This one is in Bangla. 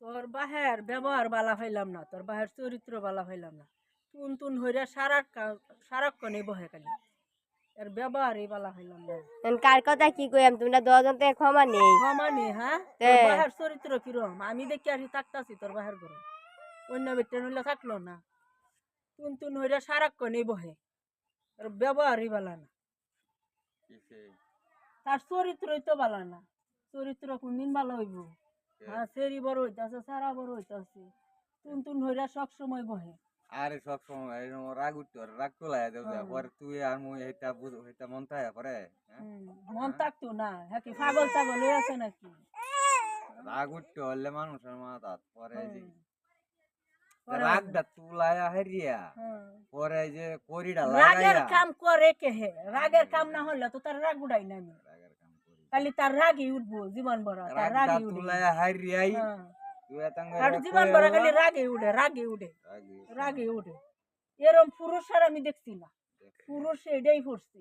তোর বাহের ব্যবহার বালা হইলাম না, তোর বাহের চরিত্র বালা হইলাম না। তুন তুন হইরা সারাক্ষণে বহে খালি, এর ব্যবহারই বালা হইলাম না। কার কথা কি কইম, তোমরা 10 জন তো ক্ষমা নেই। ক্ষমা নেই, হ্যাঁ? তোর বাহের চরিত্র কিরম আমি দেখি আসি থাকতাছি তোর বাহের ঘরে, অন্য বেটে নইলে থাকলো না। তুন তুন হইরা সারাক্ষণে বহে, এর ব্যবহারই বালা না। তার চরিত্রই তো বালা না। চরিত্র কোনদিন ভালো হইব? হ্যাঁ, সেরি বড় হইতাছে, সারা বড় হইতাছে, তুন তুন হইরা সব সময় বহে। আরে সব সময় এরকম রাগ উঠতে পারে, রাগ তোলাই দেব পরে তুই আর মুই এটা বুঝ এটা মন থাকে পরে মন থাকতো না, হ্যাঁ কি পাগল ছাগল হয়ে আছে নাকি? রাগ উঠতে হলে মানুষের মাথা পরে যে রাগটা তুলায়া হারিয়া পরে যে করিটা রাগের লাগাইয়া কাম করে কে হে? রাগের কাম না হলে তো তার রাগ উড়াই না আমি। রাগের কাম করি খালি তার রাগই উঠবো জীবন ভর, তার রাগটা রাগই উঠে। তুলায়া হারিয়াই তুই তার জীবন ভর খালি রাগই উঠে, রাগই উঠে, রাগই উঠে। এরম পুরুষ আর আমি দেখছি না, পুরুষ এটাই করছে।